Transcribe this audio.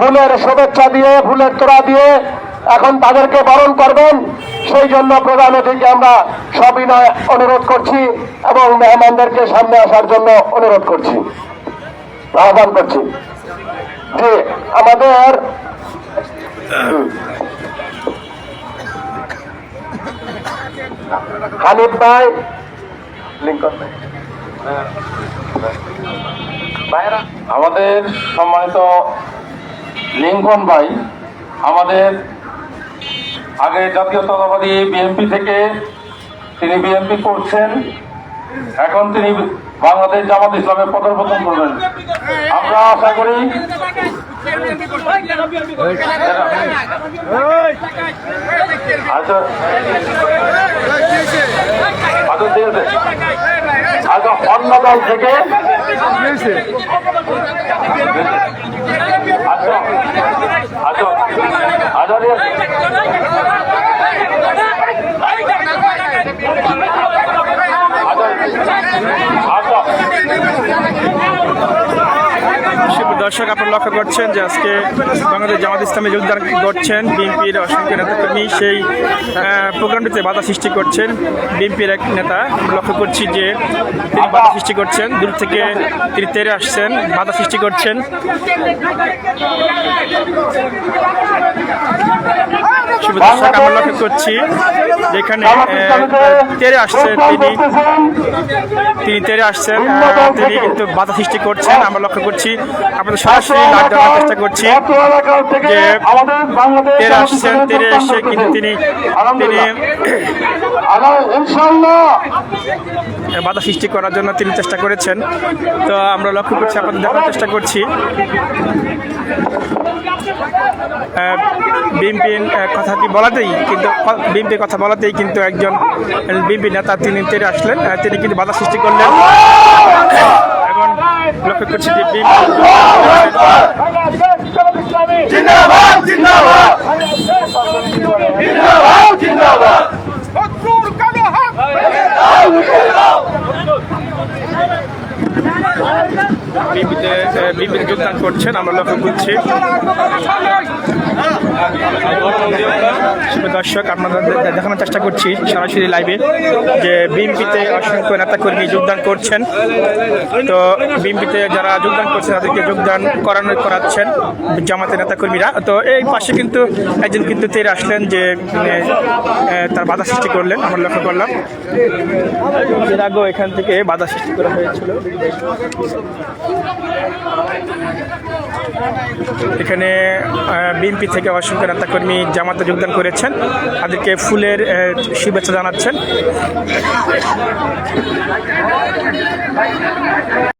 ফুলের শুভেচ্ছা দিয়ে, ফুলের তোড়া দিয়ে এখন তাদেরকে বরণ করবেন। সেই জন্য প্রধান অতিথিকে আমরা সবিনয় অনুরোধ করছি এবং মেহমানদেরকে সামনে আসার জন্য অনুরোধ করছি, আহ্বান করছি। জি, আমাদের হানিফ ভাই, লিঙ্কন ভাই, আমাদের সম্মানিত লিঙ্কন ভাই আমাদের আগে জাতীয়তাবাদী বিএনপি থেকে তিনি বিএনপি করছেন, এখন তিনি বাংলাদেশ জামাত ইসলামের পদার্পণ করবেন। আমরা আশা করি আচ্ছা অন্য দল থেকে আচ্ছা আচ্ছা দর্শক, আপনারা লক্ষ্য করছেন যে আজকে বাংলাদেশ জামাত ইসলামে যোগদান করছেন বিএনপির অসংখ্য নেতাকর্মী। সেই প্রোগ্রামটিতে বাধা সৃষ্টি করছেন বিএনপির এক নেতা। লক্ষ্য করছি যে তিনি বাধা সৃষ্টি করছেন, দূর থেকে তিনি তেড়ে আসছেন, বাধা সৃষ্টি করছেন। দর্শক, আমরা লক্ষ্য করছি যেখানে তেড়ে আসছেন তিনি তেড়ে আসছেন, তিনি কিন্তু বাধা সৃষ্টি করছেন। আমরা লক্ষ্য করছি, আমাদের সরাসরি লাইভ দেওয়ার চেষ্টা করছি যে তেড়ে আসছেন, তেড়ে এসে কিন্তু তিনি বাধা সৃষ্টি করার জন্য তিনি চেষ্টা করেছেন। তো আমরা লক্ষ্য করছি, আপনাদের দেখার চেষ্টা করছি বিএনপির কথাটি বলাতেই কিন্তু বিএনপির কথা বলাতেই কিন্তু একজন বিএনপি নেতা তিনি তেড়ে আসলেন, তিনি কিন্তু বাধা সৃষ্টি করলেন। এবং লক্ষ্য করছি যে বিএনপিতে যোগদান করছেন, আমরা লক্ষ্য করছি। দর্শক, আপনাদের দেখানোর চেষ্টা করছি সরাসরি লাইভে যে বিএনপিতে অসংখ্য নেতাকর্মী যোগদান করছেন। তো বিএনপিতে যারা যোগদান করছেন তাদেরকে যোগদান করাচ্ছেন জামাতের নেতাকর্মীরা। তো এই পাশে কিন্তু একজন কিন্তু তেড়ে আসলেন, যে তার বাধা সৃষ্টি করলেন, আমরা লক্ষ্য করলাম। এর আগেও এখান থেকে বাধা সৃষ্টি করা হয়েছিল। এখানে বিএনপি থেকে অসংখ্য নেতাকর্মী জামাতে যোগদান করেছেন, তাদেরকে ফুলের শুভেচ্ছা জানাচ্ছেন।